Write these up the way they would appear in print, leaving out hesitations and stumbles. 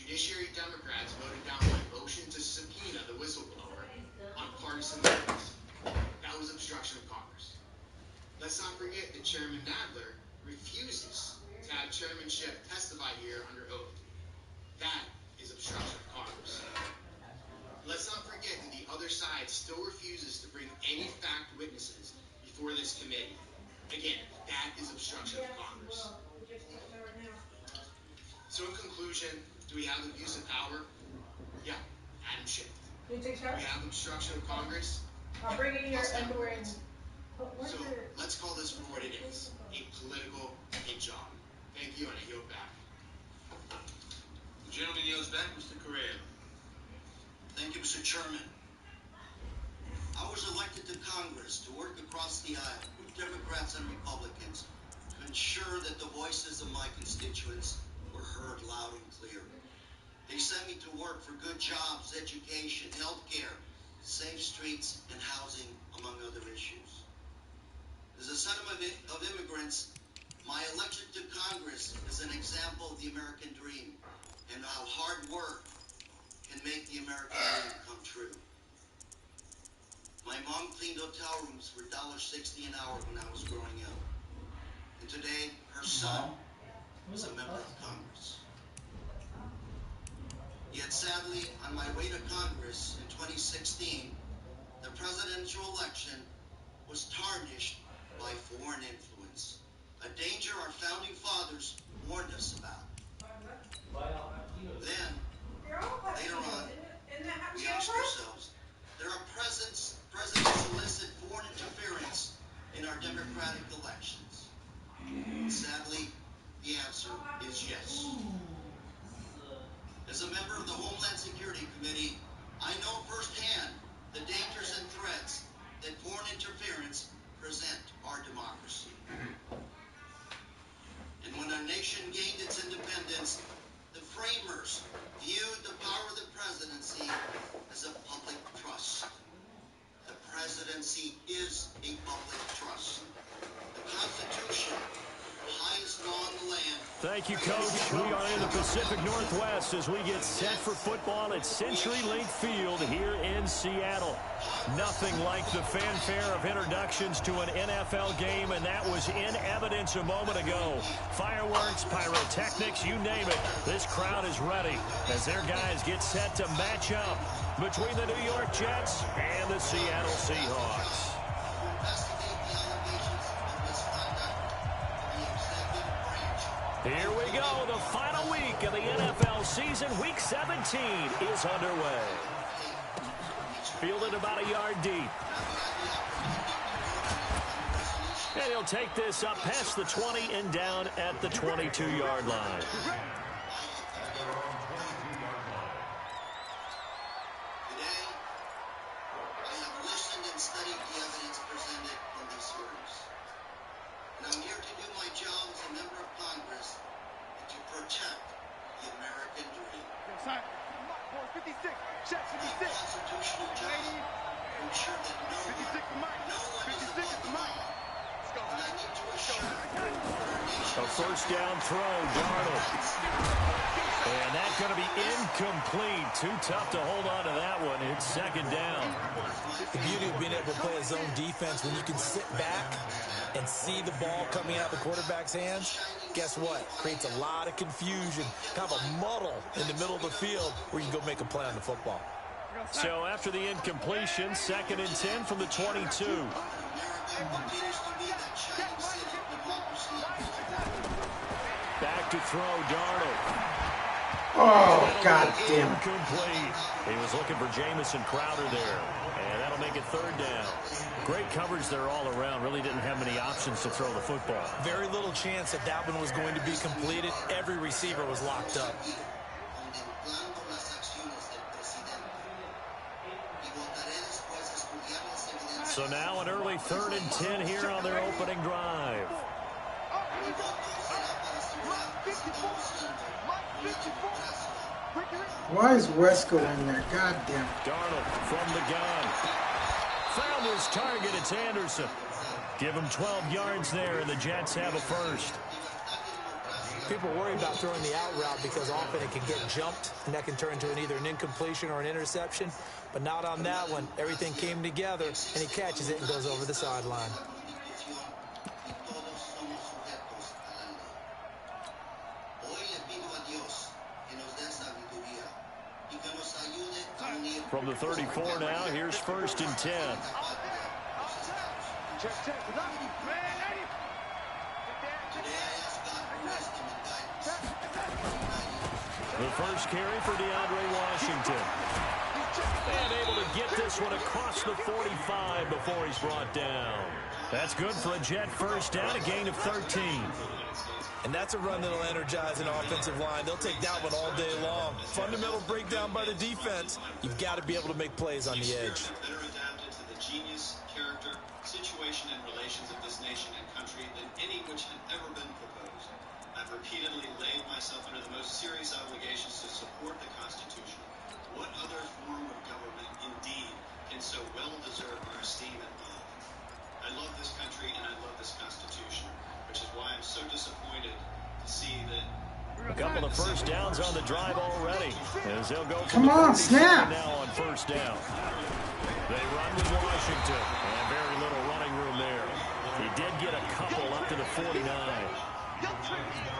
Judiciary Democrats voted down my motion to subpoena the whistleblower on partisan lines. That was obstruction of Congress. Let's not forget that Chairman Nadler refuses to have chairmanship testify here under oath. That is obstruction of Congress. Let's not forget that the other side still refuses to bring any fact witnesses before this committee. Again, that is obstruction of Congress. So in conclusion, do we have abuse of power? Yeah, Adam Schiff. Can you take Do we have obstruction of Congress? I'll bring in your underwear and... So let's call this for what it is, a political hit job. Thank you, and I yield back. The gentleman yields back, Mr. Correa. Thank you, Mr. Chairman. I was elected to Congress to work across the aisle with Democrats and Republicans to ensure that the voices of my constituents were heard loud and clear. They sent me to work for good jobs, education, health care, safe streets, and housing, among other issues. As a son of immigrants, my election to Congress is an example of the American dream and how hard work can make the American dream come true. My mom cleaned hotel rooms for $1.60 an hour when I was growing up. And today, her son is a member of Congress. Yet sadly, on my way to Congress in 2016, the presidential election was tarnished by foreign influence, a danger our founding fathers warned us about. Then, later on, we asked ourselves, there are presidents solicit foreign interference in our democratic elections. Sadly, the answer is yes. As a member of the Homeland Security Committee, I know firsthand the dangers and threats that foreign interference present our democracy. And when our nation gained its independence, the framers viewed the power of the presidency as a public trust. The presidency is a public trust. The Constitution, the highest law in the land. Thank you, Coach. We are in the Pacific Northwest as we get set for football at CenturyLink Field here in Seattle. Nothing like the fanfare of introductions to an NFL game, and that was in evidence a moment ago. Fireworks, pyrotechnics, you name it. This crowd is ready as their guys get set to match up between the New York Jets and the Seattle Seahawks. Here we go. The final week of the NFL season. Week 17 is underway. Fielded about a yard deep. And he'll take this up past the 20 and down at the 22-yard line. A first down throw, Darnold. And that's going to be incomplete. Too tough to hold on to that one. It's second down. The beauty of being able to play a zone defense when you can sit back and see the ball coming out of the quarterback's hands, guess what? Creates a lot of confusion, kind of a muddle in the middle of the field where you can go make a play on the football. So after the incompletion, 2nd and 10 from the 22. Back to throw, Darnold. Oh, God damn. Incomplete. He was looking for Jamison Crowder there, and that'll make it 3rd down. Great coverage there all around. Really didn't have many options to throw the football. Very little chance that that one was going to be completed. Every receiver was locked up. So now an early 3rd and 10 here on their opening drive. Why is Wesco in there? God damn. Darnold from the gun. Found his target. It's Anderson. Give him 12 yards there, and the Jets have a first. People worry about throwing the out route because often it can get jumped, and that can turn into either an incompletion or an interception. But not on that one. Everything came together, and he catches it and goes over the sideline. From the 34 now, here's 1st and 10. The first carry for DeAndre Washington. And able to get this one across the 45 before he's brought down. That's good for a Jet first down, a gain of 13. And that's a run that'll energize an offensive line. They'll take that one all day long. Fundamental breakdown by the defense. You've got to be able to make plays on the edge. Better adapted to the genius, character, situation, and relations of this nation and country than any which had ever been proposed. I've repeatedly laid myself under the most serious obligations to support the Constitution. What other form of government, indeed, can so well deserve our esteem and love? I love this country and I love this Constitution, which is why I'm so disappointed to see that a couple of first downs on the drive already, as they'll go Come on, snap! Now on first down. They run with Washington, and very little running room there. He did get a couple up to the 49.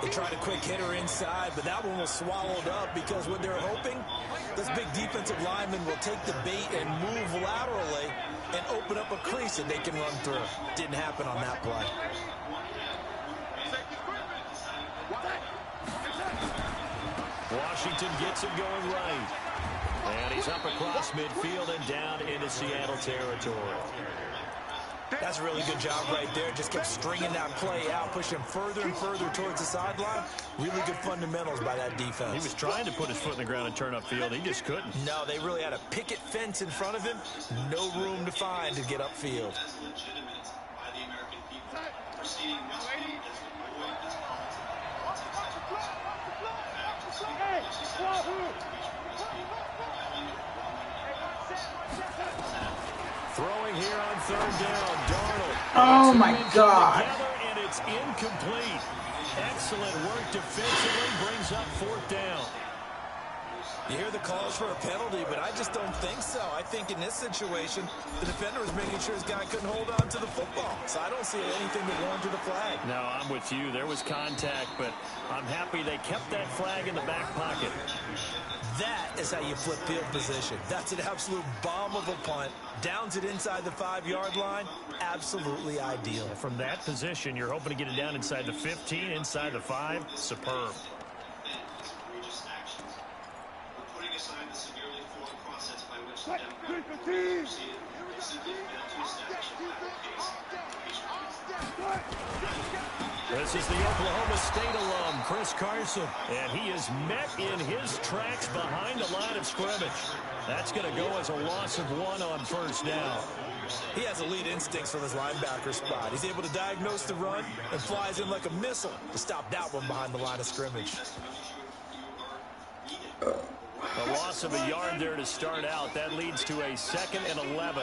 They tried a quick hitter inside, but that one was swallowed up because what they're hoping, this big defensive lineman will take the bait and move laterally and open up a crease that they can run through. Didn't happen on that play. Washington gets it going right. And he's up across midfield and down into Seattle territory. That's a really good job right there. Just kept stringing that play out, pushing further and further towards the sideline. Really good fundamentals by that defense. He was trying to put his foot in the ground and turn upfield. He just couldn't. No, they really had a picket fence in front of him. No room to find to get upfield. as legitimate by the American people. Proceeding must be as void as politics has been. In fact, it's the policy section must be violent, overwhelming, and Throwing here on third down, Darnold. Oh my God. And it's incomplete. Excellent work defensively, brings up 4th down. You hear the calls for a penalty, but I just don't think so. I think in this situation, the defender was making sure his guy couldn't hold on to the football. So I don't see anything that warranted a flag. No, I'm with you. There was contact, but I'm happy they kept that flag in the back pocket. That is how you flip field position. That's an absolute bomb of a punt. Downs it inside the 5-yard line. Absolutely ideal. From that position, you're hoping to get it down inside the 15, inside the 5. Superb. egregious actions. We're putting aside the severely flawed process by which the Democratic Party has proceeded. They simply failed to establish a viable case for impeachment. This is the Oklahoma State alum, Chris Carson, and he is met in his tracks behind the line of scrimmage. That's going to go as a loss of 1 on first down. He has elite instincts from his linebacker spot. He's able to diagnose the run and flies in like a missile to stop that one behind the line of scrimmage. A loss of a yard there to start out. That leads to a 2nd and 11.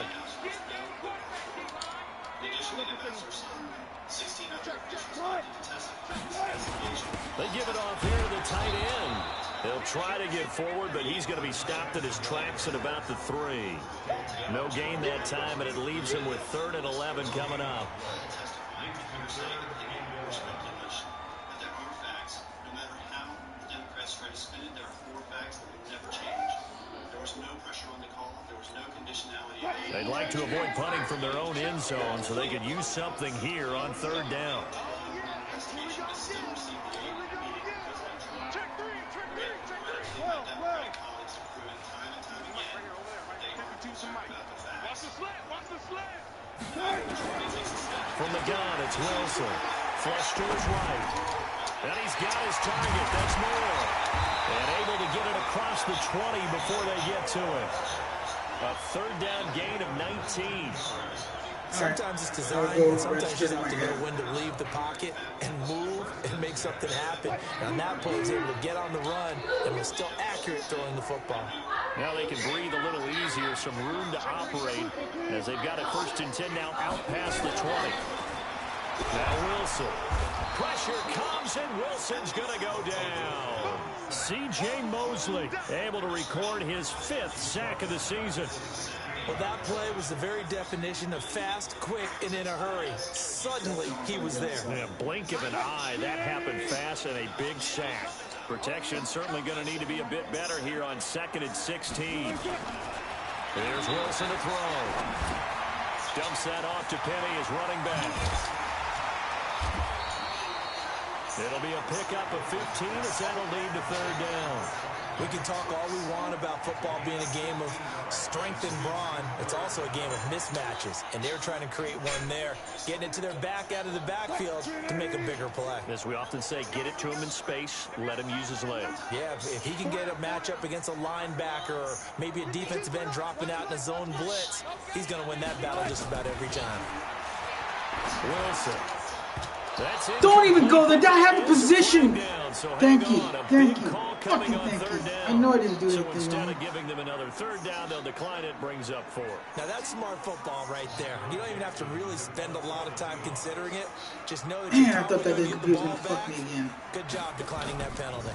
They give it off here to the tight end. They'll try to get forward, but he's going to be stopped at his tracks at about the 3. No gain that time, and it leaves him with 3rd and 11 coming up. They'd like to avoid punting from their own end zone so they could use something here on 3rd down. From the gun, it's Wilson. Flush to his right. And he's got his target. That's Moore. And able to get it across the 20 before they get to it. A 3rd down gain of 19. Sometimes it's design, and sometimes you just have to know when to leave the pocket and move and make something happen. And that play is able to get on the run and was still accurate throwing the football. Now they can breathe a little easier, some room to operate as they've got a 1st and 10 now out past the 20. Now Wilson. Pressure comes, and Wilson's going to go down. C.J. Mosley able to record his 5th sack of the season. Well, that play was the very definition of fast, quick, and in a hurry. Suddenly, he was there. In a blink of an eye, that happened fast, and a big sack. Protection certainly going to need to be a bit better here on 2nd and 16. There's Wilson to throw. Dumps that off to Penny as running back. It'll be a pickup of 15 as that'll lead to 3rd down. We can talk all we want about football being a game of strength and brawn. It's also a game of mismatches, and they're trying to create one there, getting it to their back out of the backfield to make a bigger play. As we often say, get it to him in space, let him use his legs. Yeah, if he can get a matchup against a linebacker or maybe a defensive end dropping out in a zone blitz, he's going to win that battle just about every time. Wilson. Don't even go there. I have the position. Thank you. Thank you. Fucking thank you. I know I didn't do anything wrong. Instead of giving them another 3rd down, they'll decline it, brings up 4. Now, that's smart football right there. You don't even have to really spend a lot of time considering it. Just know that Man, I thought that computer was going to fuck me again. Good job declining that penalty.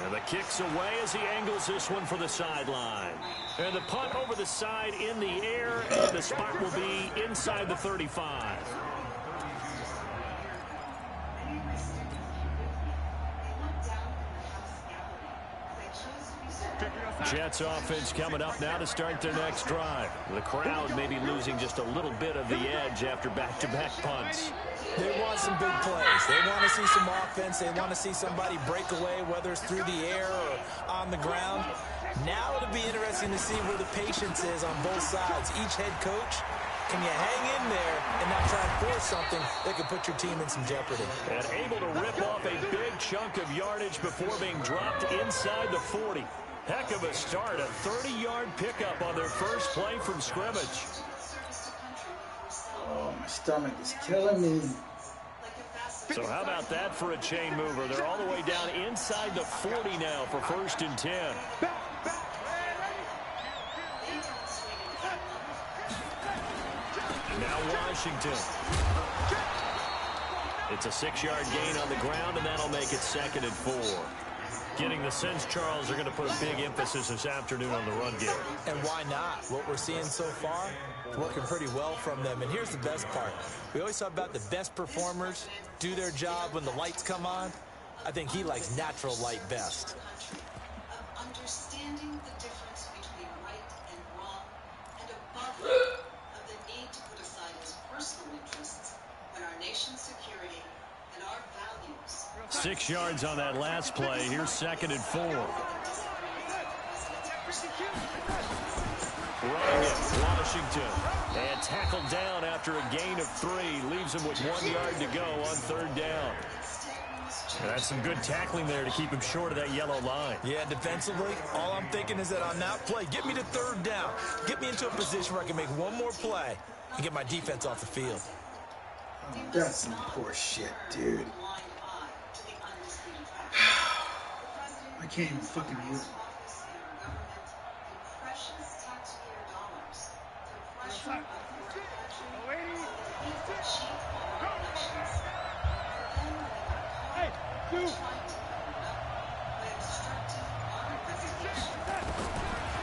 And the kick's away as he angles this one for the sideline. And the punt over the side in the air, and the spot will be inside the 35. Jets offense coming up now to start their next drive. The crowd may be losing just a little bit of the edge after back-to-back punts. They want some big plays. They want to see some offense. They want to see somebody break away, whether it's through the air or on the ground. Now it'll be interesting to see where the patience is on both sides. Each head coach, can you hang in there and not try and force something that could put your team in some jeopardy? And able to rip off a big chunk of yardage before being dropped inside the 40. Heck of a start, a 30-yard pickup on their first play from scrimmage. Oh, my stomach is killing me. So how about that for a chain mover? They're all the way down inside the 40 now for 1st and 10. Now Washington. It's a 6-yard gain on the ground, and that'll make it 2nd and 4. Getting the sense, Charles, are going to put a big emphasis this afternoon on the run game. And why not? What we're seeing so far, working pretty well from them. And here's the best part. We always talk about the best performers do their job when the lights come on. I think he likes natural light best. Understanding the difference between right and wrong, and above all, of the need to put aside his personal interests when our nation's security and our values. 6 yards on that last play. Here's 2nd and 4. Running it, Washington. And tackled down after a gain of 3. Leaves him with 1 yard to go on 3rd down. And that's some good tackling there to keep him short of that yellow line. Yeah, defensively, all I'm thinking is that on that play, get me to 3rd down. Get me into a position where I can make one more play and get my defense off the field. Oh, that's some poor shit, dude. I can't even fucking use it.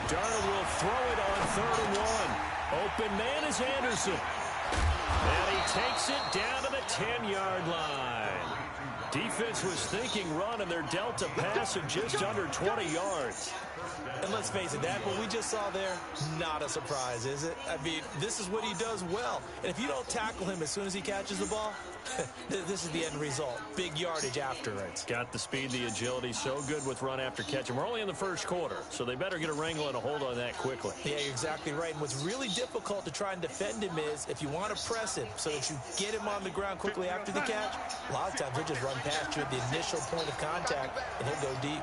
Darnold will throw it on 3rd and 1. Open man is Anderson. And he takes it down to the 10-yard line. Defense was thinking run, and they're dealt a pass of just under 20 yards. And let's face it, that what we just saw there, not a surprise, is it? I mean, this is what he does well. And if you don't tackle him as soon as he catches the ball, this is the end result. Big yardage after it. Got the speed, the agility, so good with run after catch. And we're only in the first quarter, so they better get a wrangle and a hold on that quickly. Yeah, you're exactly right. And what's really difficult to try and defend him is if you want to press him so that you get him on the ground quickly after the catch, a lot of times he'll just run past you at the initial point of contact, and he'll go deep.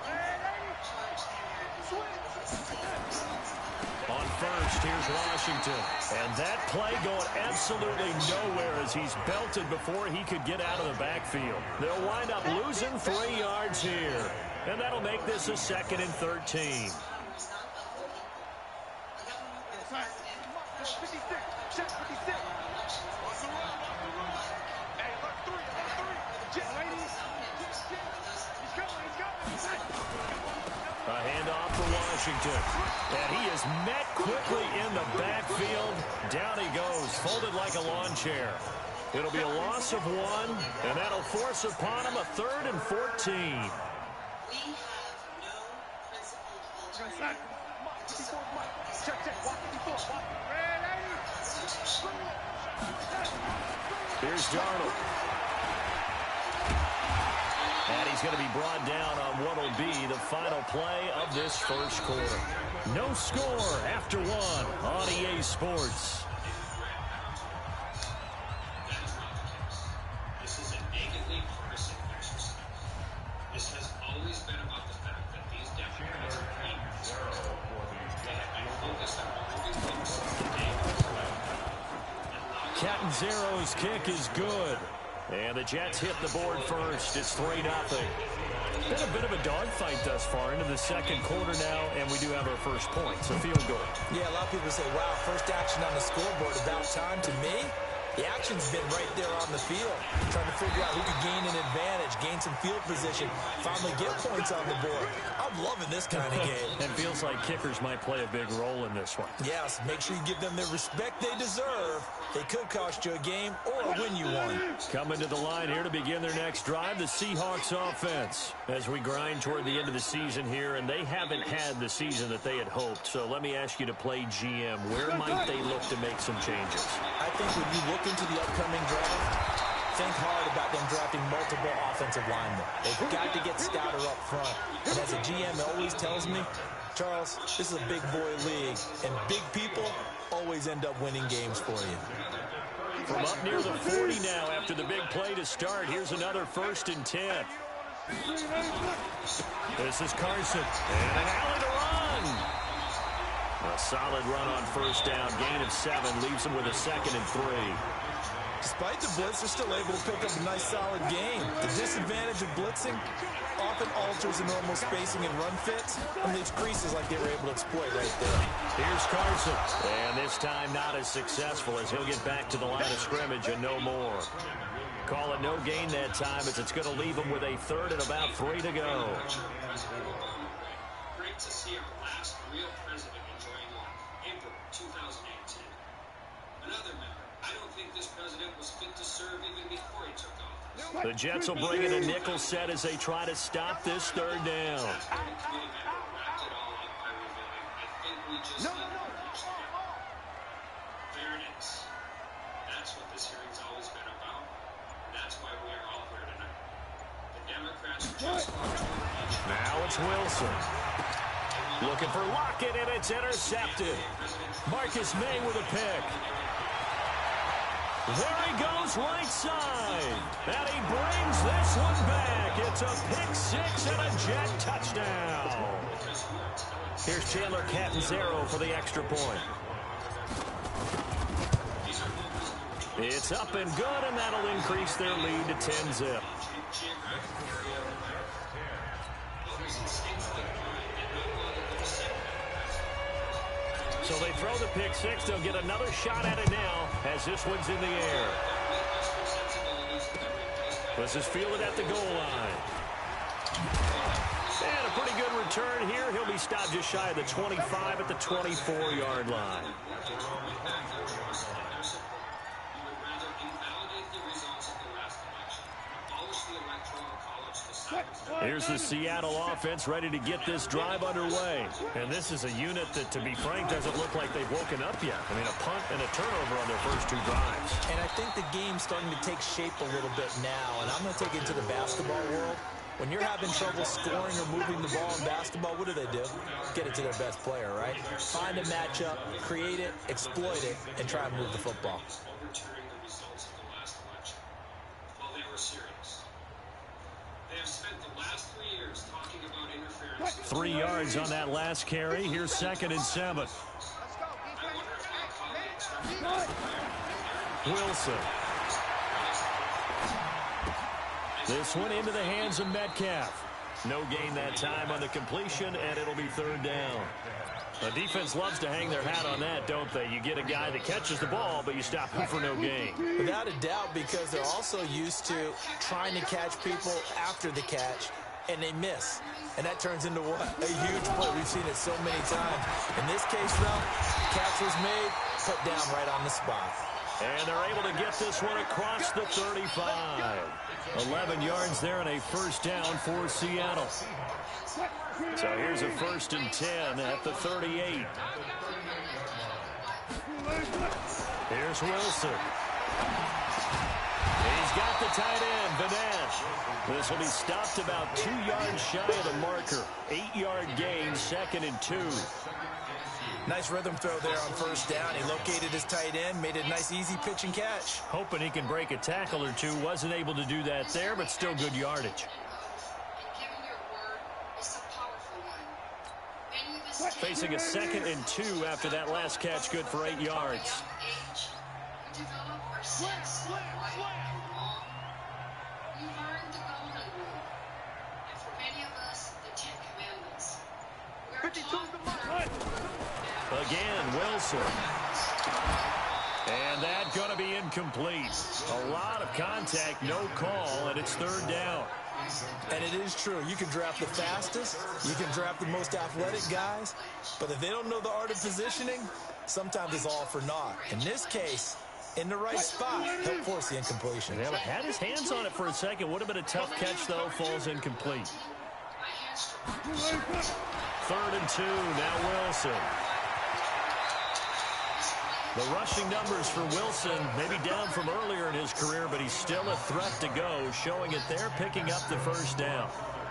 On first, here's Washington. And that play going absolutely nowhere as he's belted before he could get out of the backfield. They'll wind up losing 3 yards here. And that'll make this a 2nd and 13. A handoff for Washington. And he is met quickly in the backfield. Down he goes, folded like a lawn chair. It'll be a loss of 1, and that'll force upon him a 3rd and 14. We have no principled alternative to support this Constitution. Here's Darnold. And he's going to be brought down on what will be the final play of this first quarter. No score after 1 on EA Sports. This is a nakedly partisan exercise. This has always been about the fact that these Democrats are gamers. They have been focused on removing things from the Catanzaro's kick is good. And the Jets hit the board first. It's 3-0. Been a bit of a dogfight thus far into the second quarter now, and we do have our first point, so field goal. Yeah, a lot of people say, wow, first action on the scoreboard, about time. To me, the action's been right there on the field, trying to figure out who could gain an advantage, gain some field position, finally get points on the board. I'm loving this kind of game. It feels like kickers might play a big role in this one. Yes, make sure you give them the respect they deserve. They could cost you a game or win you one. Coming to the line here to begin their next drive, the Seahawks offense. As we grind toward the end of the season here, and they haven't had the season that they had hoped. So let me ask you to play GM. Where might they look to make some changes? I think when you look into the upcoming draft, think hard about them drafting multiple offensive linemen. They've got to get stouter up front. And as a GM always tells me, Charles, this is a big boy league, and big people always end up winning games for you. From up near the 40 now after the big play to start, here's another 1st and 10. This is Carson, and an alley to run. A solid run on first down, gain of 7, leaves him with a 2nd and 3. Despite the blitz, they're still able to pick up a nice, solid game. The disadvantage of blitzing often alters the normal spacing and run fits and leaves creases like they were able to exploit right there. Here's Carson. And this time not as successful as he'll get back to the line of scrimmage and no more. Call it no gain that time as it's going to leave him with a 3rd and about 3 to go. Great to see our last real president enjoying life. April 2018. Another member. I don't think this president was fit to serve even before he took office. The Jets will bring in a nickel set as they try to stop this 3rd down. Wrapped it all up by revealing, I think we just need to reach the end. There it is. That's what this hearing's always been about. That's why we are all here tonight. The Democrats just want to impeach. Now it's Wilson. Looking for Lockett, and it's intercepted. Marcus May with a pick. There he goes, right side. And he brings this one back. It's a pick 6 and a Jet touchdown. Here's Chandler Catanzaro for the extra point. It's up and good, and that'll increase their lead to 10-zip. So they throw the pick 6. They'll get another shot at it now as this one's in the air. This is fielded at the goal line. And a pretty good return here. He'll be stopped just shy of the 25 at the 24-yard line. Here's the Seattle offense ready to get this drive underway. And this is a unit that, to be frank, doesn't look like they've woken up yet. I mean, a punt and a turnover on their first 2 drives. And I think the game's starting to take shape a little bit now. And I'm going to take it to the basketball world. When you're having trouble scoring or moving the ball in basketball, what do? Get it to their best player, right? Find a matchup, create it, exploit it, and try and move the football. Overturning the results of the last election. Well, they were serious. They have spent the last 3 years talking about interference. 3 yards on that last carry. Here's 2nd and 7. I wonder if my colleagues Wilson. This one into the hands of Metcalf. No gain that time on the completion, and it'll be 3rd down. The defense loves to hang their hat on that, don't they? You get a guy that catches the ball, but you stop him for no gain. Without a doubt, because they're also used to trying to catch people after the catch and they miss. And that turns into what? A huge play. We've seen it so many times. In this case, though, catch was made, put down right on the spot. And they're able to get this one across the 35. 11 yards there and a first down for Seattle. So here's a 1st and 10 at the 38. Here's Wilson. He's got the tight end, Vanette. This will be stopped about 2 yards shy of the marker. 8-yard gain, 2nd and 2. Nice rhythm throw there on first down. He located his tight end, made a nice easy pitch and catch. Hoping he can break a tackle or two. Wasn't able to do that there, but still good yardage. Facing a 2nd and 2 after that last catch, good for 8 yards. Again, Wilson. And that going to be incomplete. A lot of contact, no call, and it's 3rd down. And it is true. You can draft the fastest. You can draft the most athletic guys. But if they don't know the art of positioning, sometimes it's all for naught. In this case, in the right spot, he'll force the incompletion. Yeah, had his hands on it for a second. Would have been a tough catch, though. Falls incomplete. 3rd and 2. Now Wilson. The rushing numbers for Wilson maybe down from earlier in his career, but he's still a threat to go, showing it there, picking up the first down.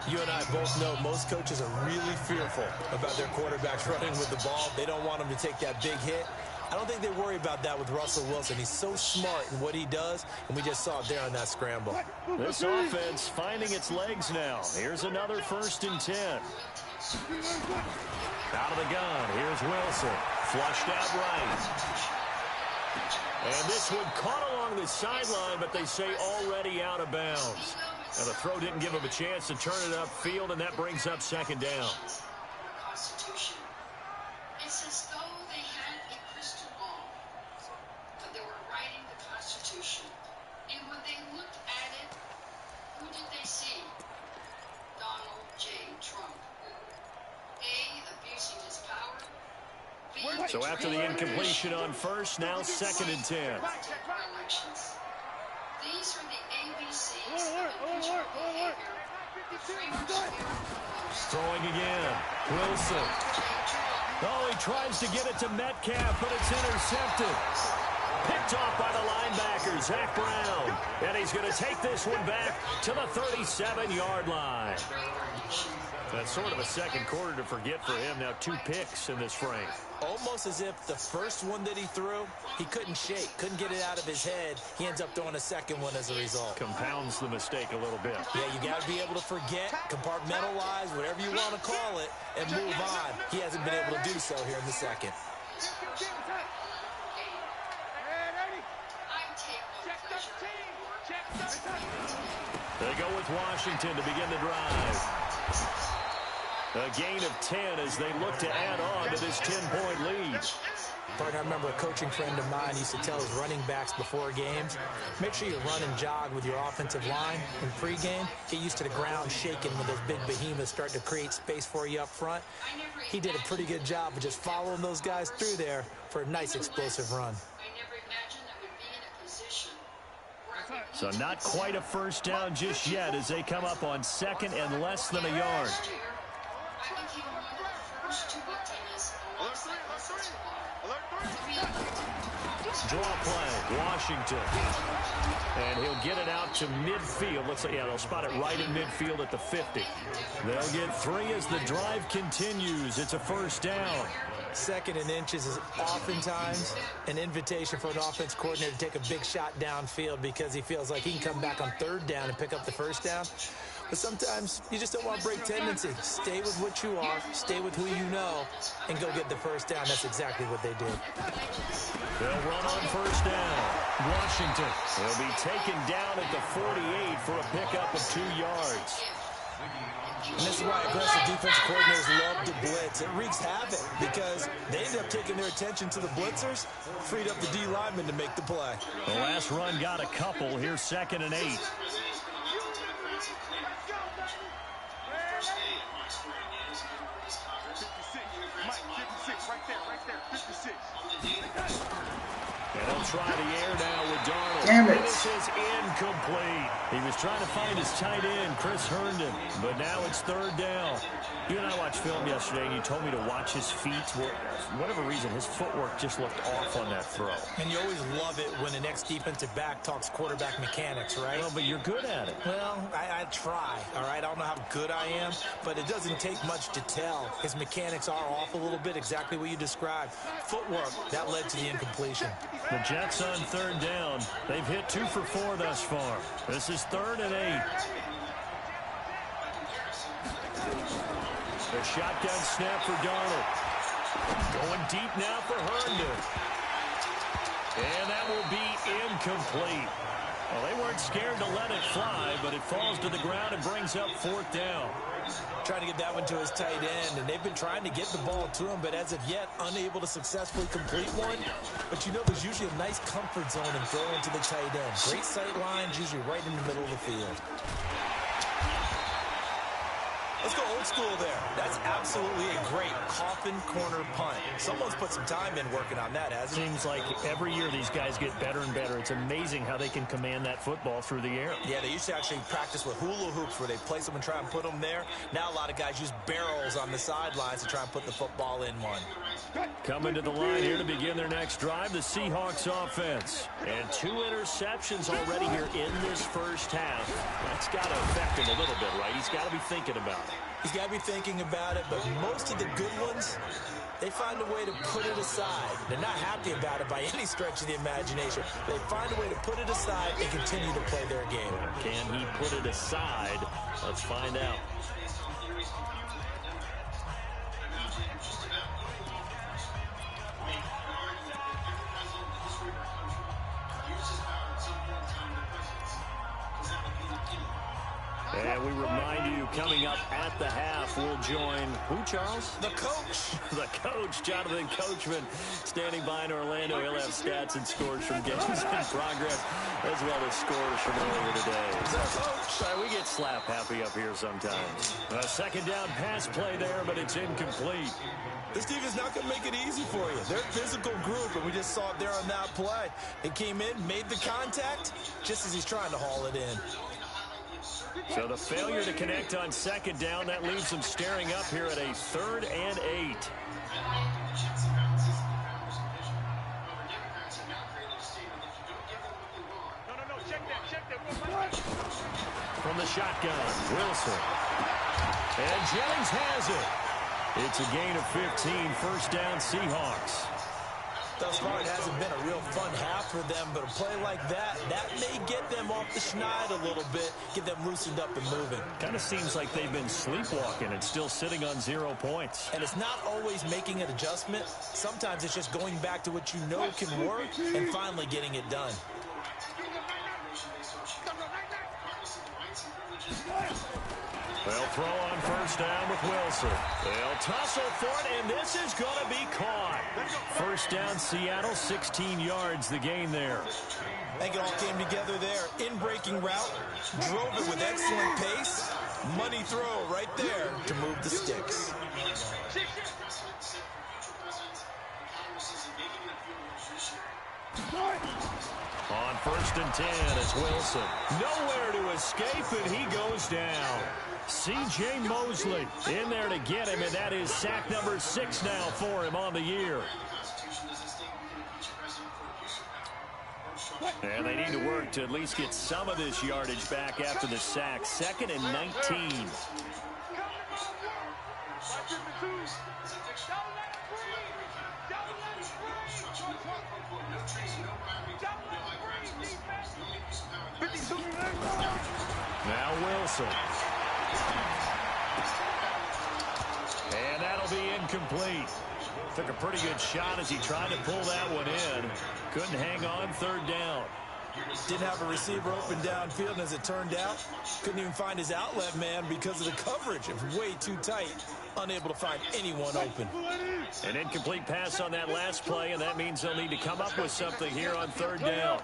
You and I both know most coaches are really fearful about their quarterbacks running with the ball. They don't want them to take that big hit. I don't think they worry about that with Russell Wilson. He's so smart in what he does, and we just saw it there on that scramble. This offense finding its legs now. Here's another 1st and 10. Out of the gun, here's Wilson. Flushed out right. And this one caught along the sideline, but they say already out of bounds. Now the throw didn't give him a chance to turn it upfield, and that brings up 2nd down. It's as though they had a crystal ball, but they were writing the Constitution. And when they looked at it, who did they see? Donald J. Trump. A, abusing his power. B, so after the incompletion on first, now 2nd and 10. These are the ABCs of impeachable behavior. Throwing again. Wilson. Oh, he tries to get it to Metcalf, but it's intercepted. Picked off by the linebacker, Zach Brown. And he's going to take this one back to the 37-yard line. That's sort of a second quarter to forget for him. Now 2 picks in this frame. Almost as if the first one that he threw, he couldn't shake, couldn't get it out of his head. He ends up throwing a second one as a result. Compounds the mistake a little bit. Yeah, you got to be able to forget, compartmentalize, whatever you want to call it, and move on. He hasn't been able to do so here in the second. They go with Washington to begin the drive. A gain of 10 as they look to add on to this 10-point lead. Partner, I remember a coaching friend of mine used to tell his running backs before games, make sure you run and jog with your offensive line in pregame. Get used to the ground shaking when those big behemoths start to create space for you up front. He did a pretty good job of just following those guys through there for a nice explosive run. So not quite a first down just yet as they come up on 2nd and less than a yard. Draw play, Washington. And he'll get it out to midfield. Let's say, yeah, they'll spot it right in midfield at the 50. They'll get 3 as the drive continues. It's a first down. 2nd and inches is oftentimes an invitation for an offense coordinator to take a big shot downfield because he feels like he can come back on 3rd down and pick up the first down. But sometimes you just don't want to break tendency. Stay with what you are, stay with who you know, and go get the first down. That's exactly what they did. They'll run on first down. Washington will be taken down at the 48 for a pickup of 2 yards. And this is why aggressive defensive coordinators love to blitz. It wreaks havoc because they end up taking their attention to the blitzers, freed up the D lineman to make the play. The last run got a couple. Here's 2nd and 8. And he'll try the air now with Darnold. Damn it. This is incomplete. He was trying to find his tight end, Chris Herndon, but now it's third down. You and I watched film yesterday, and you told me to watch his feet. Well, for whatever reason, his footwork just looked off on that throw. And you always love it when the next defensive back talks quarterback mechanics, right? Well, but you're good at it. Well, I try, all right? I don't know how good I am, but it doesn't take much to tell. His mechanics are off a little bit, exactly what you described. Footwork, that led to the incompletion. The Jets on third down. They've hit 2 for 4 thus far. This is 3rd and 8. The shotgun snap for Darnold. Going deep now for Herndon. And that will be incomplete. Well, they weren't scared to let it fly, but it falls to the ground and brings up 4th down. Trying to get that one to his tight end, and they've been trying to get the ball to him, but as of yet, unable to successfully complete one. But you know, there's usually a nice comfort zone in throwing to the tight end. Great sight lines, usually right in the middle of the field. Let's go old school there. That's absolutely a great coffin corner punt. Someone's put some time in working on that, hasn't it? Seems like every year these guys get better and better. It's amazing how they can command that football through the air. Yeah, they used to actually practice with hula hoops where they place them and try and put them there. Now a lot of guys use barrels on the sidelines to try and put the football in one. Coming to the line here to begin their next drive, the Seahawks offense. And 2 interceptions already here in this first half. That's got to affect him a little bit, right? He's got to be thinking about it. He's got to be thinking about it, but most of the good ones, they find a way to put it aside. They're not happy about it by any stretch of the imagination. They find a way to put it aside and continue to play their game. Can he put it aside? Let's find out. And we remind you, coming up at the half, we'll join who, Charles? The coach. The coach, Jonathan Coachman, standing by in Orlando. He'll have stats and scores from games in progress, as well as scores from earlier today. The coach. We get slap happy up here sometimes. A second down pass play there, but it's incomplete. This team is not going to make it easy for you. They're a physical group, and we just saw it there on that play. It came in, made the contact, just as he's trying to haul it in. So the failure to connect on second down, that leaves them staring up here at a 3rd and 8. From the shotgun, Wilson. And Jennings has it. It's a gain of 15, first down Seahawks. Thus far, it hasn't been a real fun half for them, but a play like that may get them off the schneid a little bit, get them loosened up and moving. Kind of seems like they've been sleepwalking and still sitting on 0 points. And it's not always making an adjustment. Sometimes it's just going back to what you know can work and finally getting it done. They'll throw on first down with Wilson. They'll tussle for it, and this is going to be caught. First down, Seattle, 16 yards, the gain there. I think it all came together there. In-breaking route, drove it with excellent pace. Money throw right there to move the sticks. On first and 10, it's Wilson. Nowhere to escape, and he goes down. C.J. Mosley in there to get him, and that is sack number 6 now for him on the year. And they need to work to at least get some of this yardage back after the sack. 2nd and 19. Now Wilson. And that'll be incomplete. Took a pretty good shot as he tried to pull that one in. Couldn't hang on, 3rd down. Didn't have a receiver open downfield, and as it turned out, couldn't even find his outlet man because of the coverage. It was way too tight. Unable to find anyone open. An incomplete pass on that last play, and that means they'll need to come up with something here on 3rd down.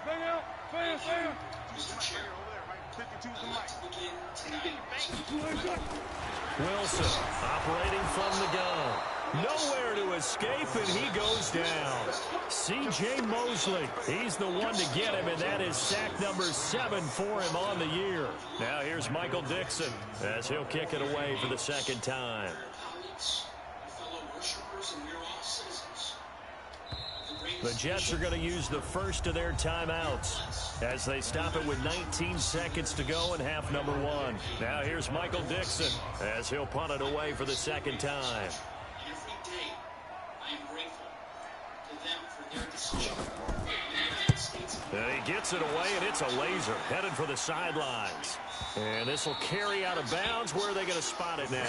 Wilson operating from the gun. Nowhere to escape, and he goes down. C.J. Mosley, he's the one to get him, and that is sack number 7 for him on the year. Now here's Michael Dixon as he'll kick it away for the second time. The Jets are going to use the first of their timeouts as they stop it with 19 seconds to go in half number 1. Now here's Michael Dixon as he'll punt it away for the second time. Every day, I am grateful to them for their decision. And he gets it away, and it's a laser headed for the sidelines. And this will carry out of bounds. Where are they going to spot it now?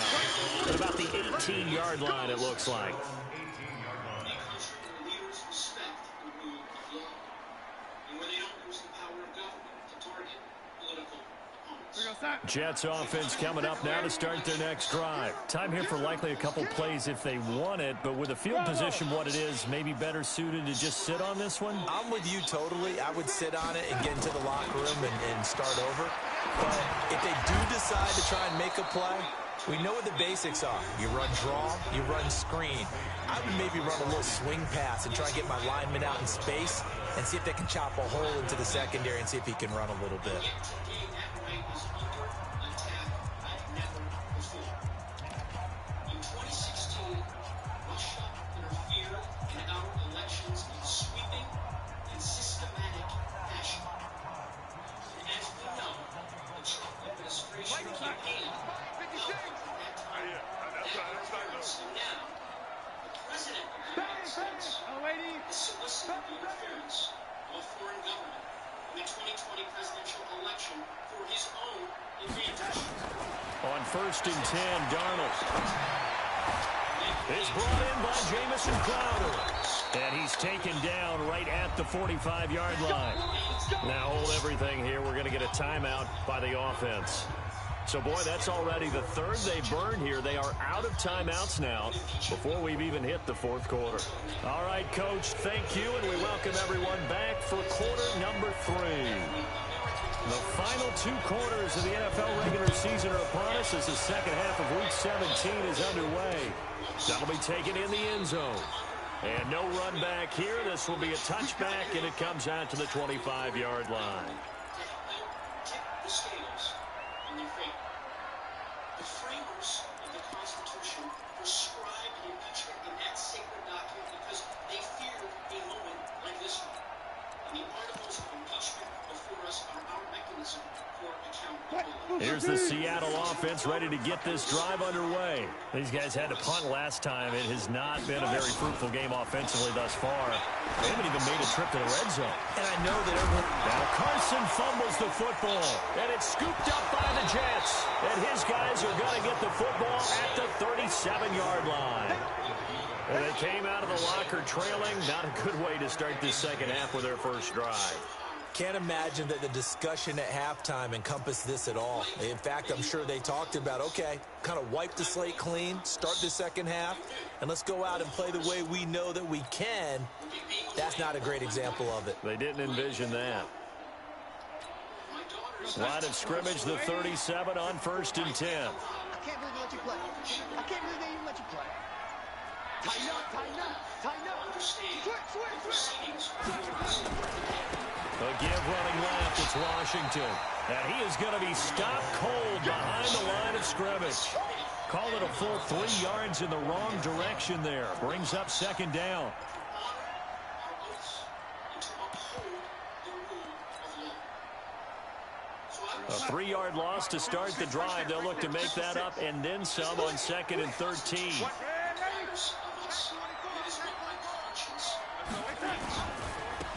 At about the 18-yard line, it looks like. Jets offense coming up now to start their next drive. Time here for likely a couple plays if they want it, but with the field position what it is, maybe better suited to just sit on this one? I'm with you totally. I would sit on it and get into the locker room and start over. But if they do decide to try and make a play, we know what the basics are. You run draw, you run screen. I would maybe run a little swing pass and try and get my lineman out in space and see if they can chop a hole into the secondary and see if he can run a little bit. On 1st and 10, Darnold is brought in by Jamison Crowder. And he's taken down right at the 45-yard line. Now hold everything here. We're going to get a timeout by the offense. So, boy, that's already the third they burned here. They are out of timeouts now before we've even hit the fourth quarter. All right, Coach, thank you, and we welcome everyone back for quarter number 3. The final 2 quarters of the NFL regular season are upon us as the second half of Week 17 is underway. That'll be taken in the end zone. And no run back here. This will be a touchback, and it comes out to the 25-yard line. The scales in their favor. The framers of the Constitution prescribed impeachment in that sacred document because they feared a moment like this one. And the articles of impeachment before us are our mechanism for accountability. Here's the Seattle offense ready to get this drive underway. These guys had to punt last time. It has not been a very fruitful game offensively thus far. They haven't even made a trip to the red zone. And I know that everyone... Now Carson fumbles the football, and it's scooped up by the Jets. And his guys are going to get the football at the 37-yard line. And they came out of the locker trailing. Not a good way to start this second half with their first drive. Can't imagine that the discussion at halftime encompassed this at all. In fact, I'm sure they talked about, okay, kind of wipe the slate clean, start the second half, and let's go out and play the way we know that we can. That's not a great example of it. They didn't envision that. Line of scrimmage, the 37 on 1st and 10. I can't believe they let you play. I can't believe they even let you play. Tighten up, tighten up, tighten up. Switch. A give running left, it's Washington. And he is going to be stopped cold behind the line of scrimmage. Call it a full 3 yards in the wrong direction there. Brings up second down. A 3-yard loss to start the drive. They'll look to make that up and then some on 2nd and 13.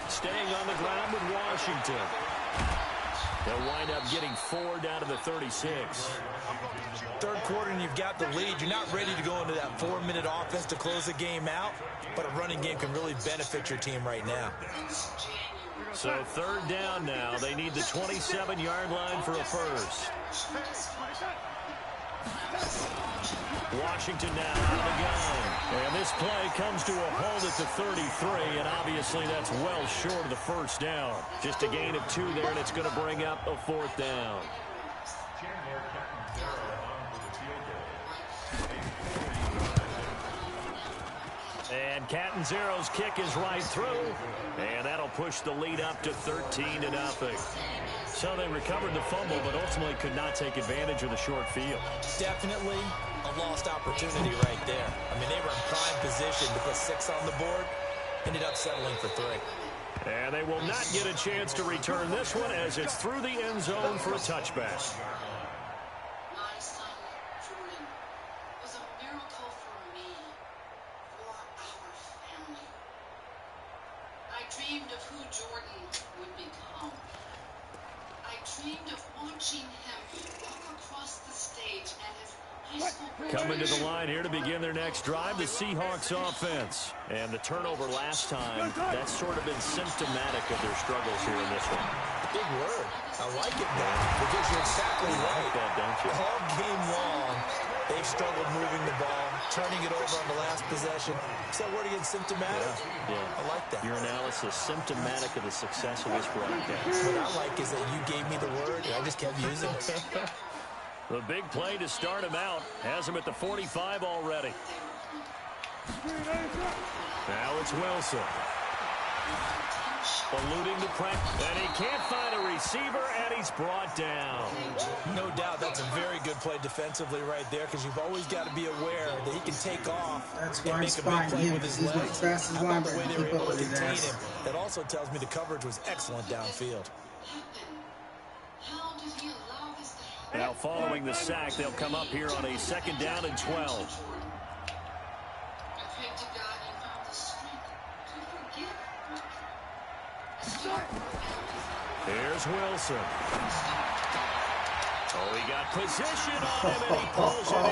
Staying on the ground with Washington. They'll wind up getting 4 down to the 36. Third quarter and you've got the lead. You're not ready to go into that 4-minute offense to close the game out, but a running game can really benefit your team right now. So 3rd down now. They need the 27-yard line for a first. Washington now out of the gun. And this play comes to a halt at the 33, and obviously that's well short of the first down. Just a gain of 2 there, and it's going to bring up a 4th down. And Catanzaro's kick is right through, and that'll push the lead up to 13-0. So they recovered the fumble, but ultimately could not take advantage of the short field. Definitely a lost opportunity right there. I mean, they were in prime position to put 6 on the board, ended up settling for 3. And they will not get a chance to return this one as it's through the end zone for a touchback. My son, Jordan, was a miracle for me, for our family. I dreamed of who Jordan would become. I dreamed of watching him walk across the stage and his high school Coming to the line here to begin their next drive, the Seahawks offense. And the turnover last time, that's sort of been symptomatic of their struggles here in this one. Big word. I like it now because you're exactly right. Like that, don't you? All game long, they've struggled moving the ball, turning it over on the last possession. Is that word again, symptomatic? Yeah. I like that. Your analysis, symptomatic of the success of this broadcast. What I like is that you gave me the word, and I just kept using it. The big play to start him out. Has him at the 45 already. Now it's Wilson. Eluding the press. And he can't find a receiver, and he's brought down. No doubt that's a very good play defensively right there because you've always got to be aware that he can take off That's and why I'm make a big spying play him with his because he's my legs. fastest How about the way linebacker. they were Keep up able to with his contain ass. him? That also tells me the coverage was excellent downfield. How did he allow this to happen? Now following the sack, they'll come up here on a 2nd down and 12. I pray to God he found the strength to forgive. Here's Wilson. Oh, he got position on him, and he pulls it in.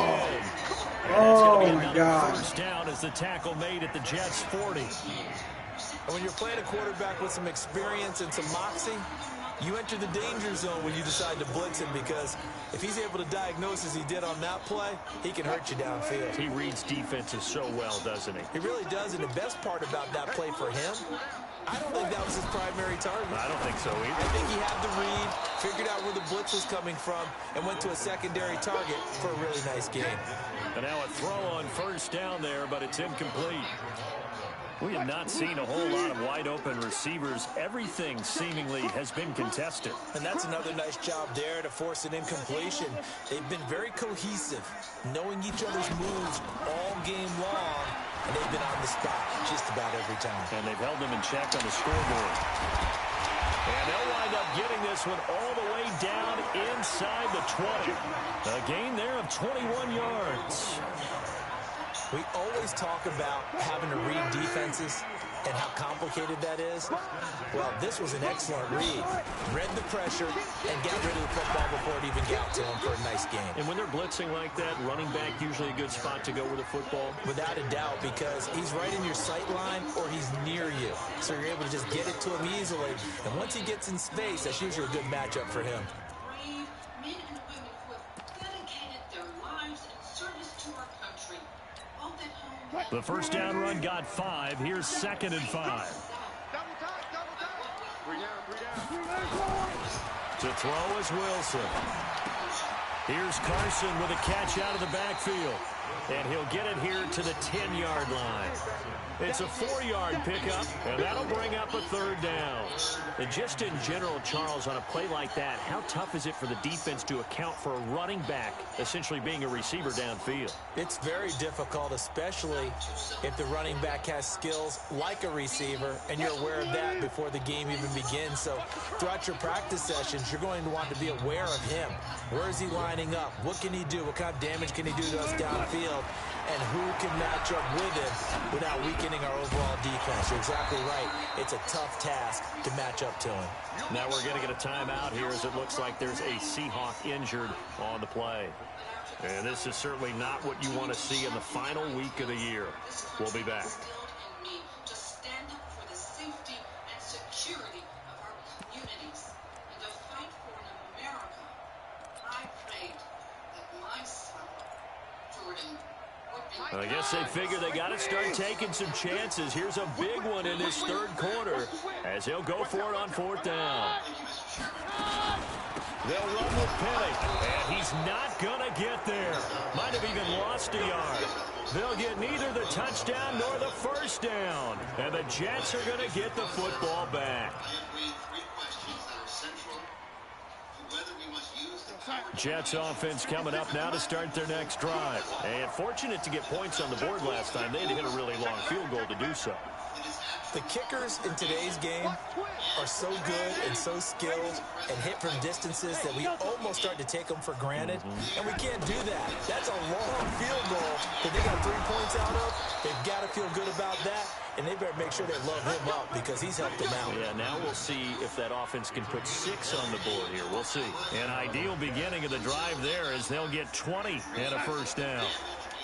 And it's going to be another first down as the tackle made at the Jets' 40. And when you're playing a quarterback with some experience and some moxie, you enter the danger zone when you decide to blitz him because if he's able to diagnose as he did on that play, he can hurt you downfield. He reads defenses so well, doesn't he? He really does, and the best part about that play for him, I don't think that was his primary target. I don't think so either. I think he had the read, figured out where the blitz was coming from, and went to a secondary target for a really nice game. And now a throw on first down there, but it's incomplete. We have not seen a whole lot of wide-open receivers. Everything seemingly has been contested. And that's another nice job there to force an incompletion. They've been very cohesive, knowing each other's moves all game long, and they've been on the spot just about every time. And they've held them in check on the scoreboard. And they'll wind up getting this one all the way down inside the 20. A gain there of 21 yards. We always talk about having to read defenses and how complicated that is. Well, this was an excellent read. Read the pressure and got rid of the football before it even got to him for a nice game. And when they're blitzing like that, running back usually a good spot to go with the football? Without a doubt, because he's right in your sight line or he's near you. So you're able to just get it to him easily. And once he gets in space, that's usually a good matchup for him. Brave men and women who have dedicated their lives in service to our country. The first down run got 5. Here's 2nd and 5. To throw is Wilson. Here's Carson with a catch out of the backfield. And he'll get it here to the 10-yard line. It's a 4-yard pickup, and that'll bring up a 3rd down. And just in general, Charles, on a play like that, how tough is it for the defense to account for a running back essentially being a receiver downfield? It's very difficult, especially if the running back has skills like a receiver, and you're aware of that before the game even begins. So throughout your practice sessions, you're going to want to be aware of him. Where is he lining up? What can he do? What kind of damage can he do to us downfield? And who can match up with him without weakening our overall defense? You're exactly right. It's a tough task to match up to him. Now we're going to get a timeout here as it looks like there's a Seahawk injured on the play. And this is certainly not what you want to see in the final week of the year. We'll be back. To stand up for the safety and security of our communities and to fight for an America. I prayed that my son, Jordan, I guess they figure they got to start taking some chances. Here's a big one in this third quarter as he'll go for it on fourth down. They'll run with Penny, and he's not going to get there. Might have even lost a yard. They'll get neither the touchdown nor the first down, and the Jets are going to get the football back. Jets offense coming up now to start their next drive. And fortunate to get points on the board last time. They had to hit a really long field goal to do so. The kickers in today's game are so good and so skilled and hit from distances that we almost start to take them for granted. And we can't do that. That's a long field goal that they got 3 points out of. They've got to feel good about that. And they better make sure they load him up because he's helped them out. Yeah, now we'll see if that offense can put 6 on the board here. We'll see. An ideal beginning of the drive there as they'll get 20 and a first down.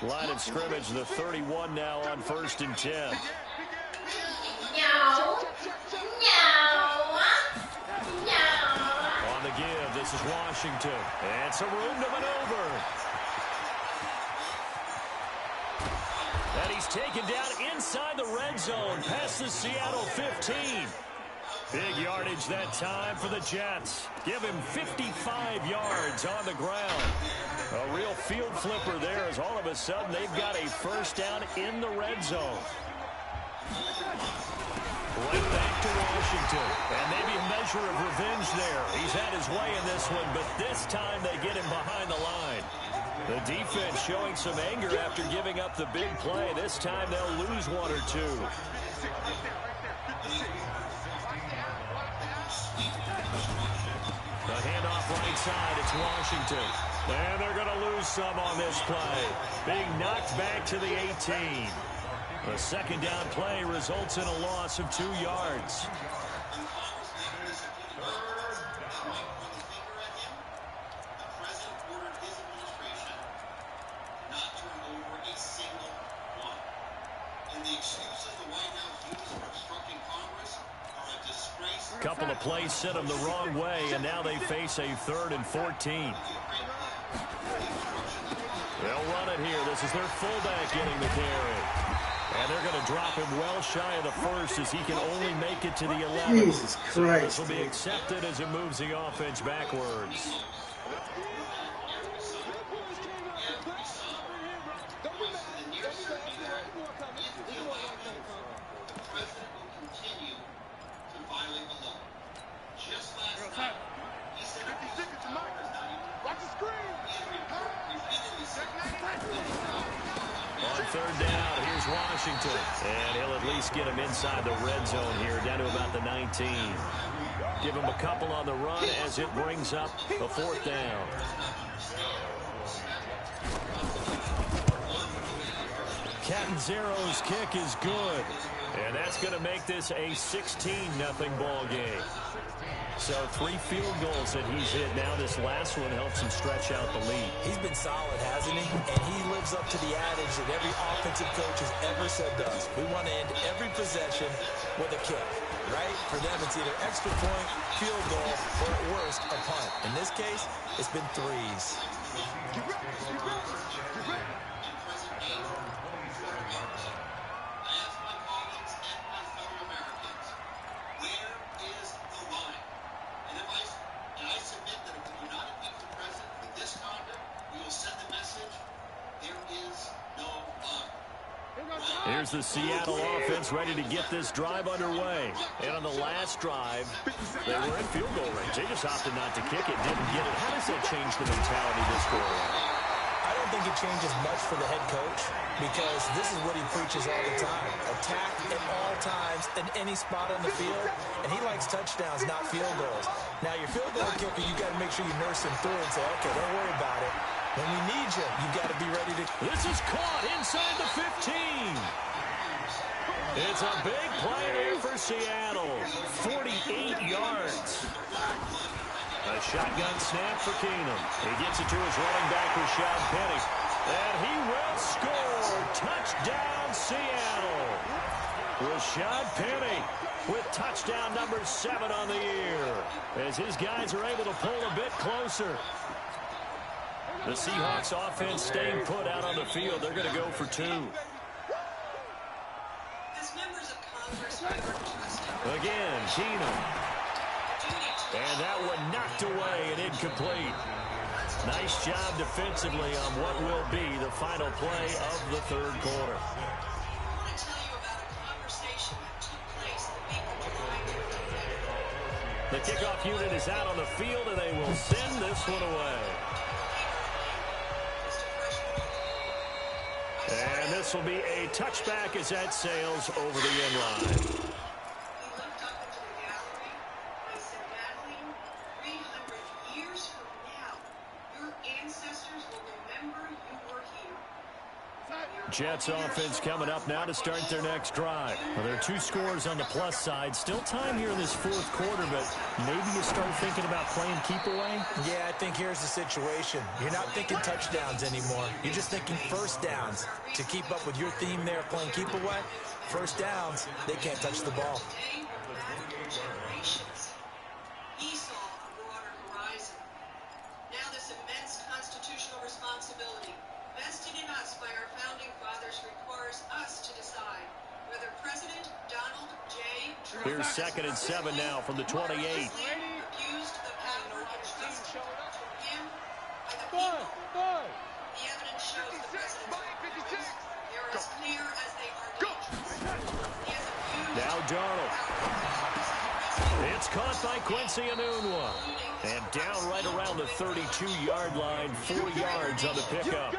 Line of scrimmage, the 31 now on 1st and 10. On the give, this is Washington. And some room to maneuver. And he's taken down inside the red zone past the Seattle 15. Big yardage that time for the Jets. Give him 55 yards on the ground. A real field flipper there as all of a sudden they've got a first down in the red zone. Right back to Washington. And maybe a measure of revenge there. He's had his way in this one, but this time they get him behind the line. The defense showing some anger after giving up the big play. This time they'll lose 1 or 2. The handoff right side, it's Washington. And they're going to lose some on this play. Being knocked back to the 18. A second down play results in a loss of 2 yards. Couple of plays sent them the wrong way, and now they face a 3rd and 14. They'll run it here. This is their fullback getting the carry. And they're going to drop him well shy of the first as he can only make it to the 11. Jesus Christ. So this will be accepted as it moves the offense backwards. On 3rd down, here's Washington. And he'll at least get him inside the red zone here, down to about the 19. Give him a couple on the run as it brings up a 4th down. Catanzaro's kick is good. And that's going to make this a 16-0 ball game. So 3 field goals that he's hit now. This last one helps him stretch out the lead. He's been solid, hasn't he? And he lives up to the adage that every offensive coach has ever said to us. We want to end every possession with a kick, right? For them, it's either extra point, field goal, or at worst, a punt. In this case, it's been 3s. Here's the Seattle offense ready to get this drive underway. And on the last drive, they were in field goal range. They just opted not to kick it, didn't get it. How does that change the mentality this go around? I don't think it changes much for the head coach because this is what he preaches all the time. Attack at all times in any spot on the field, and he likes touchdowns, not field goals. Now, your field goal kicker, you got to make sure you nurse him through and say, okay, don't worry about it. When we need you, you got to be ready to... This is caught inside the 15. It's a big play here for Seattle. 48 yards. A shotgun snap for Keenum. He gets it to his running back, Rashad Penny. And he will score. Touchdown, Seattle. Rashad Penny with touchdown number 7 on the year. As his guys are able to pull a bit closer. The Seahawks offense staying put out on the field. They're going to go for 2. As members of Congress, I work trusted. Again, Keenum. And that one knocked away and incomplete. Nice job defensively on what will be the final play of the third quarter. I want to tell you about a conversation that took place the week of July 25th. The kickoff unit is out on the field, and they will send this one away. And this will be a touchback as that sails over the end line. He looked up into the gallery. I said, Natalie, 300 years from now, your ancestors will remember you were here. Jets offense coming up now to start their next drive. Well, there are 2 scores on the plus side. Still time here in this fourth quarter, but maybe you start thinking about playing keep away? Yeah, I think here's the situation. You're not thinking touchdowns anymore. You're just thinking first downs. To keep up with your theme there, playing keep away, first downs, they can't touch the ball. He saw a broader horizon. Now this immense constitutional responsibility vested in us by our founding fathers requires us to decide whether President Donald J. Trump... Here's 2nd and 7 now from the 28. ...abused the power entrusted to him by the people. The evidence shows the president's crimes. They're as clear as they are dangerous. He has abused... Now Darnold. It's caught by Quincy Enunwa. And down right around the 32-yard line, 4 yards on the pickup.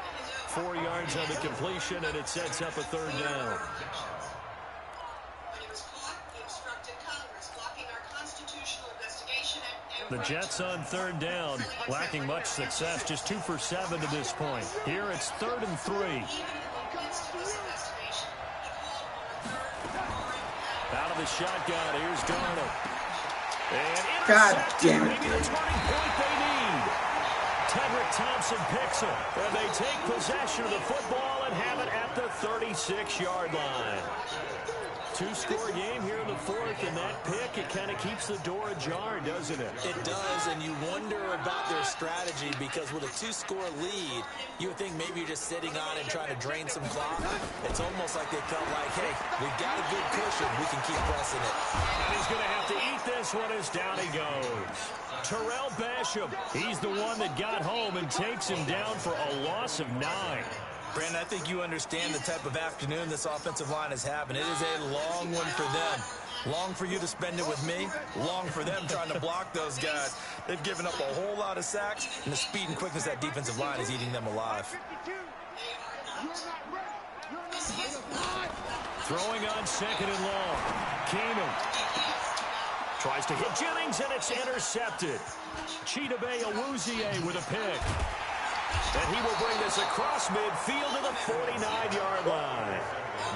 4 yards on the completion, and it sets up a third down. When he was caught, he obstructed Congress, blocking our constitutional investigation at The Jets on third down, lacking much success, just 2 for 7 to this point. Here it's 3rd and 3. Even in the midst of this investigation, he called on a third Out of the shotgun, here's Darnold. And God damn it, maybe the turning point they need. Tedrick Thompson picks it, and they take possession of the football and have it at the 36-yard line. 2-score game here in the fourth, and that pick, it kind of keeps the door ajar, doesn't it? It does, and you wonder about their strategy because with a 2-score lead, you would think maybe you're just sitting on it and trying to drain some clock. It's almost like they felt like, hey, we've got a good cushion. We can keep pressing it. And he's going to have to eat this one as down he goes. Terrell Basham, he's the one that got home and takes him down for a loss of 9. Brandon, I think you understand the type of afternoon this offensive line is having. It is a long one for them. Long for you to spend it with me. Long for them trying to block those guys. They've given up a whole lot of sacks, and the speed and quickness of that defensive line is eating them alive. Throwing on 2nd and long. Keenum tries to hit Jennings, and it's intercepted. Chidobe Awuzie with a pick. And he will bring this across midfield to the 49-yard line.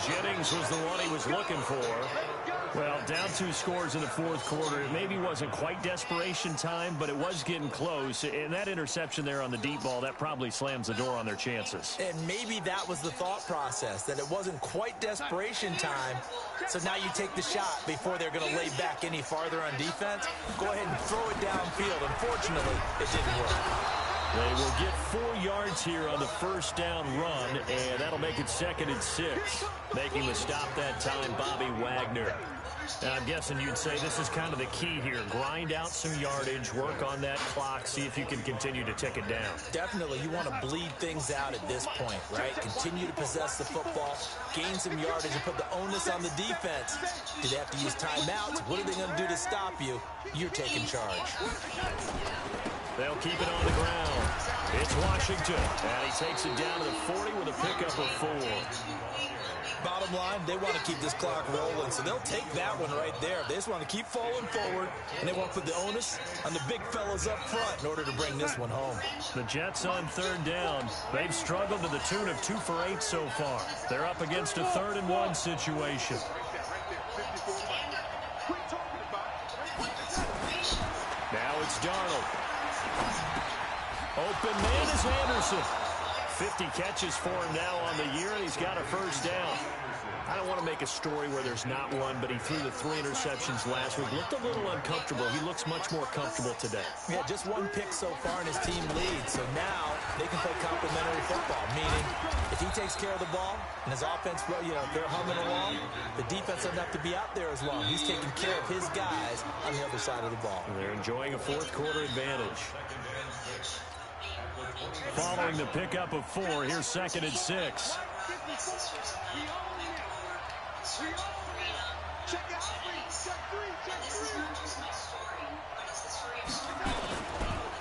Jennings was the one he was looking for. Well, down 2 scores in the fourth quarter. It maybe wasn't quite desperation time, but it was getting close. And that interception there on the deep ball, that probably slams the door on their chances. And maybe that was the thought process, that it wasn't quite desperation time. So now you take the shot before they're going to lay back any farther on defense. Go ahead and throw it downfield. Unfortunately, it didn't work. They will get 4 yards here on the first down run, and that'll make it 2nd and 6. Making the stop that time, Bobby Wagner. And I'm guessing you'd say this is kind of the key here. Grind out some yardage, work on that clock, see if you can continue to tick it down. Definitely, you want to bleed things out at this point, right? Continue to possess the football, gain some yardage, and put the onus on the defense. Do they have to use timeouts? What are they going to do to stop you? You're taking charge. They'll keep it on the ground. It's Washington, and he takes it down to the 40 with a pickup of 4. Bottom line, they want to keep this clock rolling, so they'll take that one right there. They just want to keep falling forward, and they want to put the onus on the big fellas up front in order to bring this one home. The Jets on third down. They've struggled to the tune of 2 for 8 so far. They're up against a 3rd and 1 situation. Now it's Darnold. Open man is Anderson. 50 catches for him now on the year, and he's got a first down. I don't want to make a story where there's not one, but he threw the 3 interceptions last week. Looked a little uncomfortable. He looks much more comfortable today. Yeah, just 1 pick so far, and his team leads. So now they can play complementary football, meaning if he takes care of the ball and his offense, well, they're humming along, the defense doesn't have to be out there as long. He's taking care of his guys on the other side of the ball. They're enjoying a fourth-quarter advantage. Following the pickup of 4, here's 2nd and 6.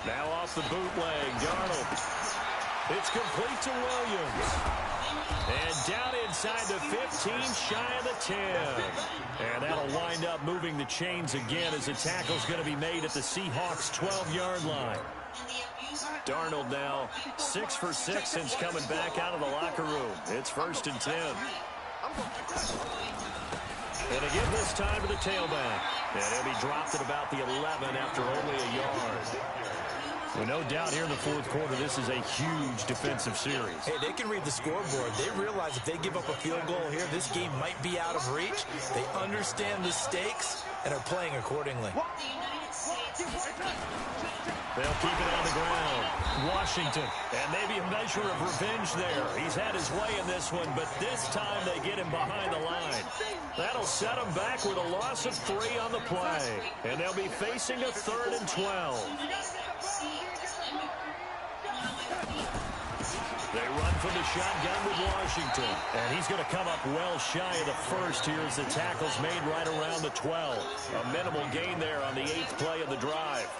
Now off the bootleg, Darnold. It's complete to Williams. And down inside the 15, shy of the 10. And that'll wind up moving the chains again as the tackle's going to be made at the Seahawks' 12-yard line. Darnold now 6 for 6 since coming back out of the locker room. It's 1st and 10. And again this time to the tailback. And he'll be dropped at about the 11 after only a yard. Well, no doubt here in the fourth quarter, this is a huge defensive series. Hey, they can read the scoreboard. They realize if they give up a field goal here, this game might be out of reach. They understand the stakes and are playing accordingly. They'll keep it on the ground. Washington, and maybe a measure of revenge there. He's had his way in this one, but this time they get him behind the line. That'll set him back with a loss of 3 on the play. And they'll be facing a 3rd and 12. They run from the shotgun with Washington. And he's going to come up well shy of the first here as the tackle's made right around the 12. A minimal gain there on the 8th play of the drive.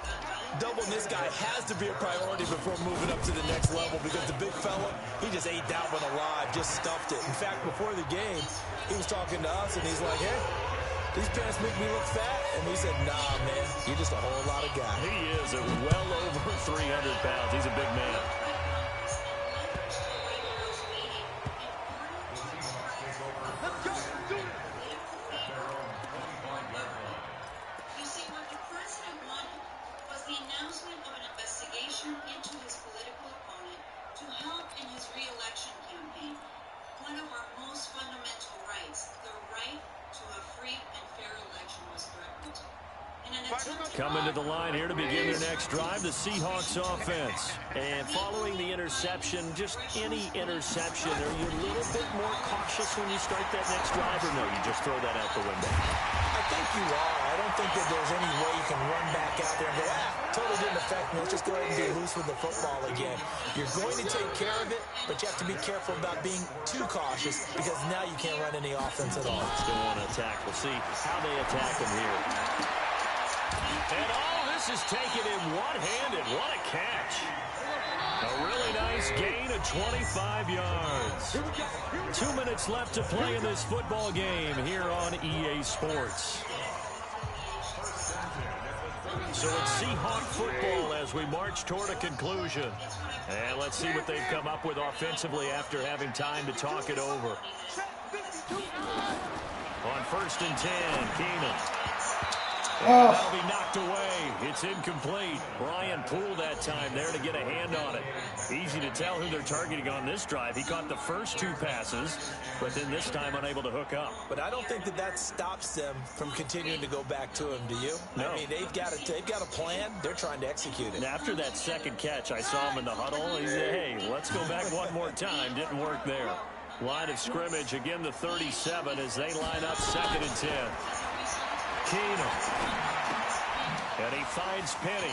Doubling this guy has to be a priority before moving up to the next level because the big fella, he just ate that one alive, just stuffed it. In fact, before the game, he was talking to us, and he's like, hey, these pants make me look fat. And we said, nah, man, you're just a whole lot of guy. He is at well over 300 pounds. He's a big man. into his political opponent to help in his re-election campaign. One of our most fundamental rights, the right to a free and fair election, was threatened. Coming to the line here to begin their next drive, the Seahawks offense. And following the interception, just any interception, are you a little bit more cautious when you start that next drive, or no, you just throw that out the window? I think you are. I don't think that there's any way you can run back out there and go, totally didn't affect me. Let's just go ahead and be loose with the football again. You're going to take care of it, but you have to be careful about being too cautious because now you can't run any offense at all. Still want to attack. We'll see how they attack him here. And this is taken in one-handed. What a catch. A really nice gain of 25 yards. 2 minutes left to play in this football game here on EA Sports. So it's Seahawk football as we march toward a conclusion. And let's see what they've come up with offensively after having time to talk it over. On 1st and 10, Keenan. And that'll be knocked away. It's incomplete. Brian Poole that time there to get a hand on it. Easy to tell who they're targeting on this drive. He caught the first 2 passes, but then this time unable to hook up. But I don't think that stops them from continuing to go back to him, do you? No. I mean, they've got a plan. They're trying to execute it. And after that second catch, I saw him in the huddle. He said, hey, let's go back one more time. Didn't work there. Line of scrimmage, again the 37 as they line up 2nd and 10. Keenum. And he finds Penny.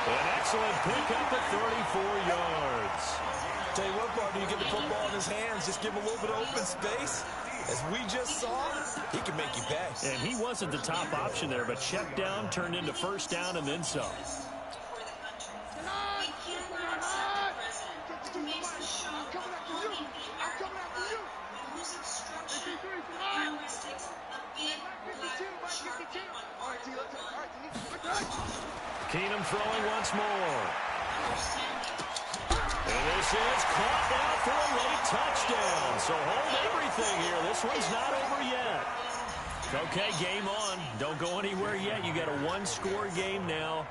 An excellent pickup at 34 yards. Tell you what, partner, you get the football in his hands, just give him a little bit of open space. As we just saw, he can make you pay. And he wasn't the top option there, but check down turned into first down and then some. Keenum throwing once more. And this is caught out for a late touchdown. So hold everything here. This one's not over yet. Okay, game on. Don't go anywhere yet. You got a 1-score game now.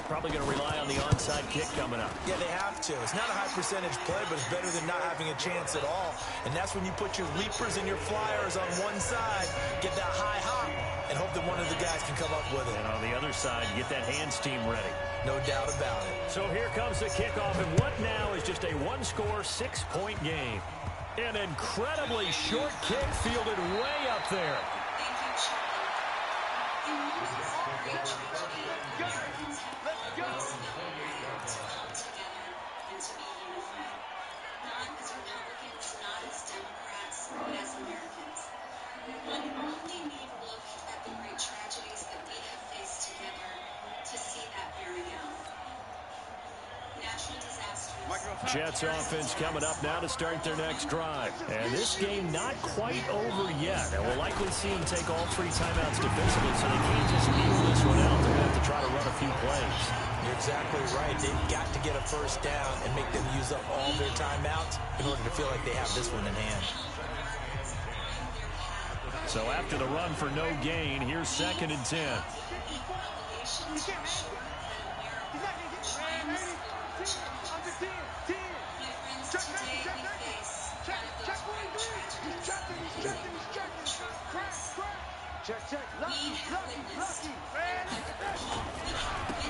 Probably going to rely on the onside kick coming up. Yeah, they have to. It's not a high percentage play, but it's better than not having a chance at all. And that's when you put your leapers and your flyers on one side, get that high hop, and hope that one of the guys can come up with it. And on the other side, get that hands team ready. No doubt about it. So here comes the kickoff, and what now is just a one-score, 6-point game. An incredibly short kick fielded way up there. Thank you, Charlie. In moments of great tragedy, Americans have always found a way to come together and to be unified. Not as Republicans, not as Democrats, but as Americans. One only need look at the great tragedies that we have faced together to see that bearing out. Natural disasters. Jets offense coming up now to start their next drive. And this game not quite over yet. And we'll likely see them take all 3 timeouts defensively, so they can't just kneel this one out. They're going to have to try to run a few plays. You're exactly right. They've got to get a first down and make them use up all their timeouts in order to feel like they have this one in hand. So after the run for no gain, here's 2nd and 10.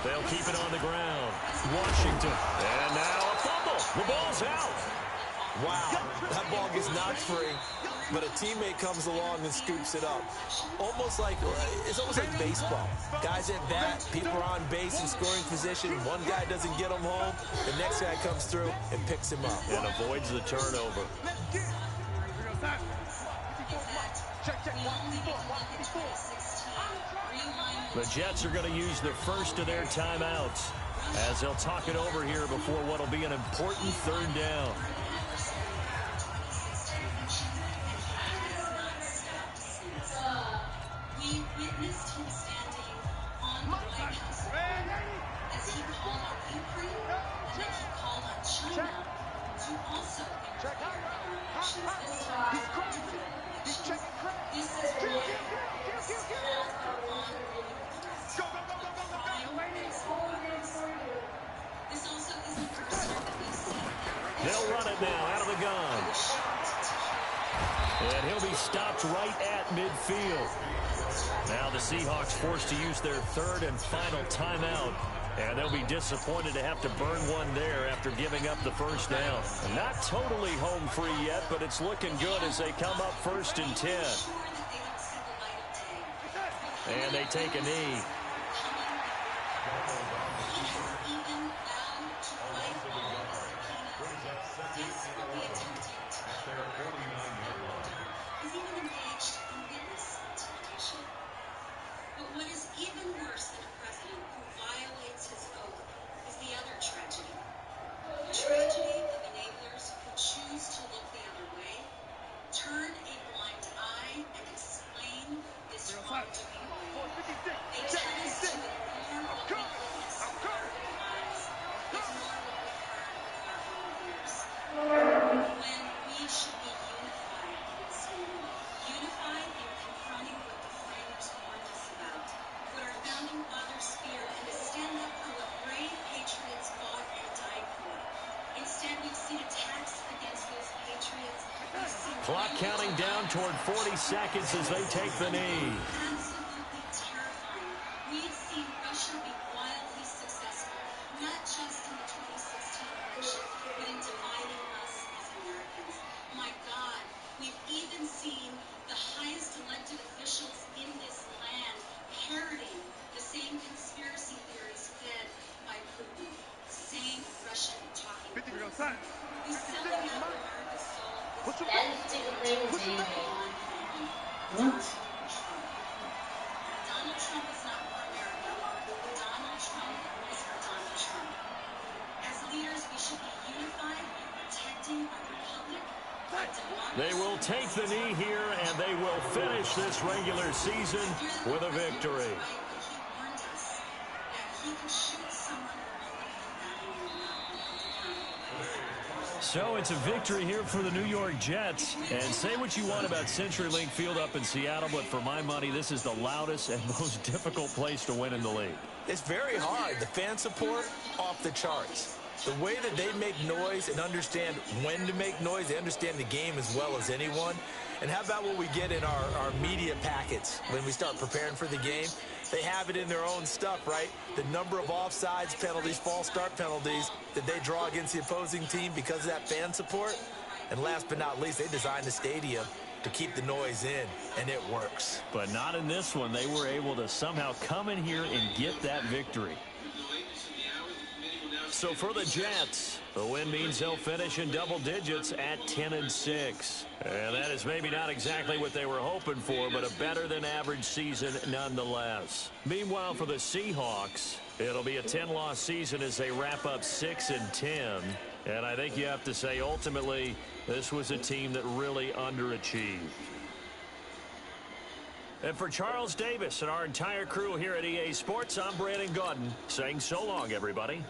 They'll keep it on the ground. Washington. And now a fumble. The ball's out. Wow, that ball gets knocked free, but a teammate comes along and scoops it up. It's almost like baseball. Guys at bat, people are on base in scoring position. One guy doesn't get him home. The next guy comes through and picks him up. And avoids the turnover. The Jets are going to use the first of their timeouts as they'll talk it over here before what will be an important 3rd down. We witnessed him standing on the White House as he called on Ukraine and then he called on China to also interfere in our elections this time. This is why this called for ongoing This also isn't the first time that we've seen him. They'll run it now out of the gun. And he'll be stopped right at midfield. Now the Seahawks forced to use their 3rd and final timeout. And they'll be disappointed to have to burn one there after giving up the first down. Not totally home free yet, but it's looking good as they come up 1st and 10. And they take a knee. He's even engaged in witness intimidation. But what is even worse than a president who violates his oath is the other tragedy. The tragedy of enablers who choose to look the other way, turn a blind eye, and explain this wrongdoing away. They tell us to ignore what we witness with our own eyes, ignore what we heard with our own ears. When we should be unified in this moment, unified in confronting what the framers warned us about, what our founding fathers feared, and to stand up for what brave patriots fought and died for. Instead, we've seen attacks against those patriots. Clock counting down toward 40 seconds as they take the knee. Absolutely terrifying. We've seen Russia be wildly successful, not just in the 2016 election, but in dividing us as Americans. My God, we've even seen the highest elected officials in this land parroting the same conspiracy theories fed by Putin, same Russian talking points. Who's selling out America's soul is Donald Trump is not for America. Donald Trump is for Donald Trump. As leaders, we should be unified in protecting our republic, our democracy. They will take the knee here, and they will finish this regular season with a victory. He warned us that he could shoot someone remotely from that So it's a victory here for the New York Jets. And say what you want about CenturyLink Field up in Seattle, but for my money, this is the loudest and most difficult place to win in the league. It's very hard. The fan support, off the charts. The way that they make noise and understand when to make noise, they understand the game as well as anyone. And how about what we get in our media packets when we start preparing for the game? They have it in their own stuff, right? The number of offsides penalties, false start penalties that they draw against the opposing team because of that fan support. And last but not least, they designed the stadium to keep the noise in, and it works. But not in this one. They were able to somehow come in here and get that victory. So for the Jets, the win means they'll finish in double digits at 10-6. And that is maybe not exactly what they were hoping for, but a better than average season nonetheless. Meanwhile, for the Seahawks, it'll be a 10-loss season as they wrap up 6-10. And I think you have to say, ultimately, this was a team that really underachieved. And for Charles Davis and our entire crew here at EA Sports, I'm Brandon Gaudin saying so long, everybody.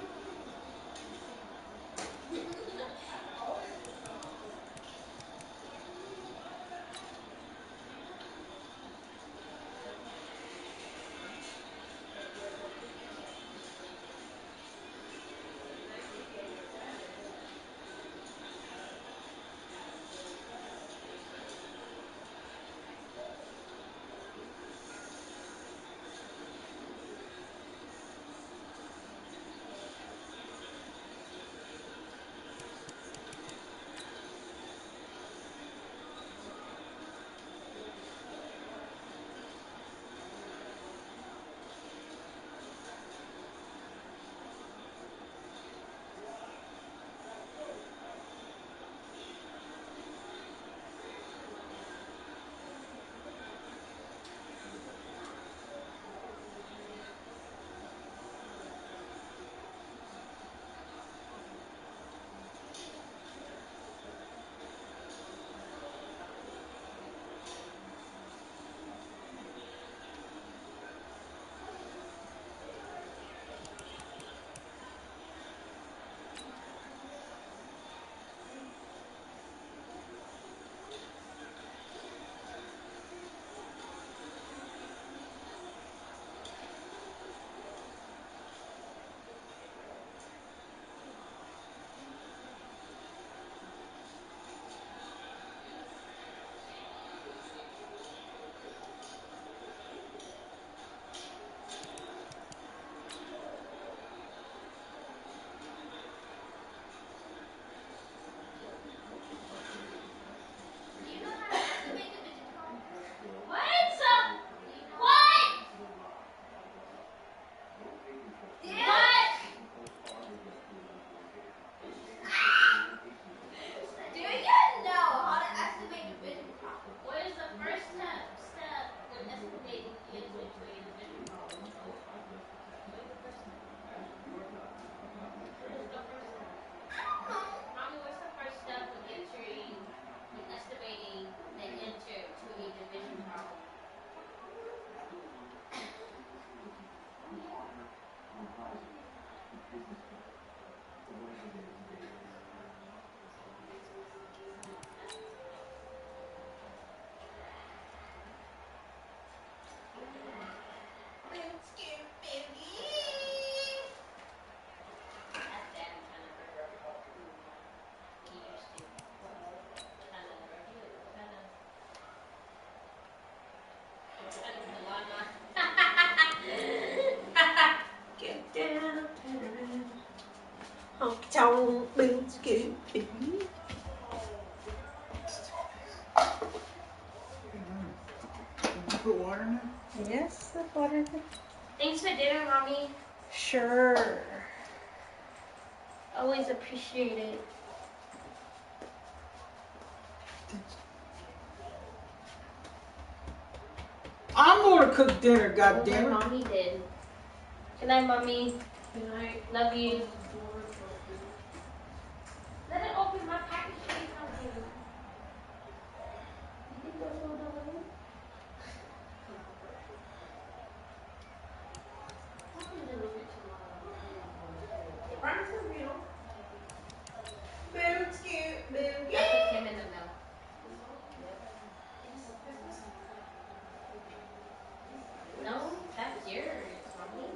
Don't be scared. Did you put water in there? Yes, the water. Thanks for dinner, Mommy. Sure. Always appreciate it. I'm going to cook dinner, goddammit. My Mommy did. Good night, Mommy. Good night. Love you. Let it open my package for you. You think that's all that way? Boob's cute, boob. I put him in the milk. No, that's yours, Mommy.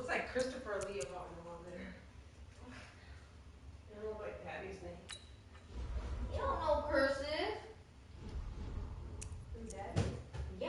looks like Christopher Lee about on there. It looks like Patty's name. You don't know cursive. Who's Daddy? Yeah.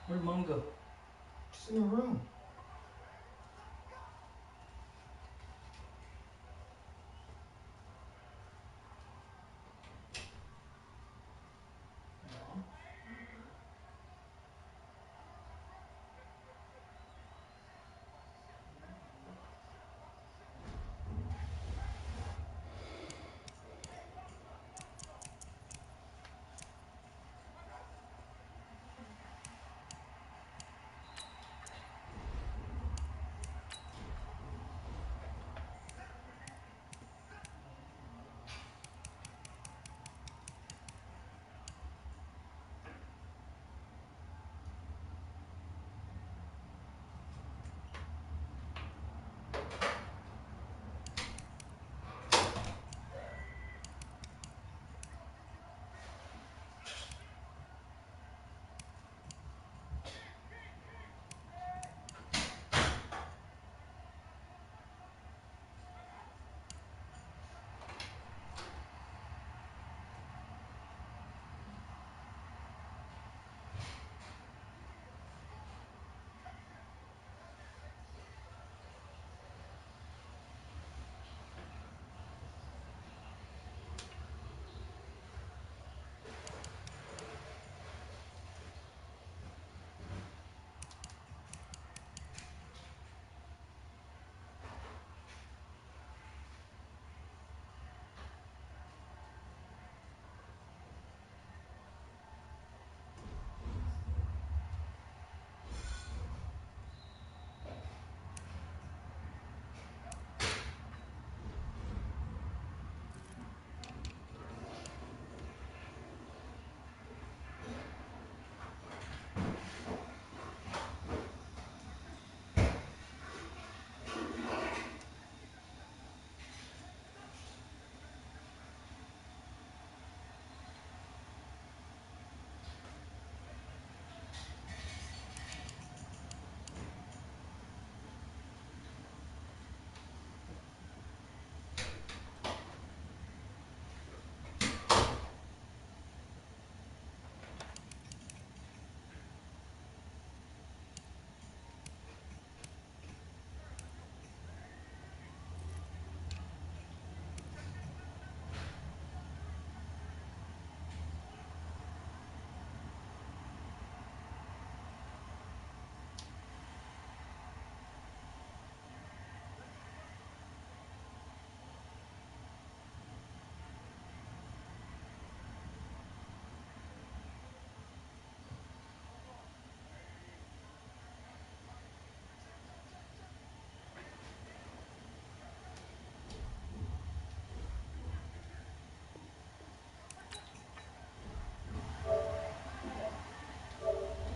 Where'd Mom go? She's in her room.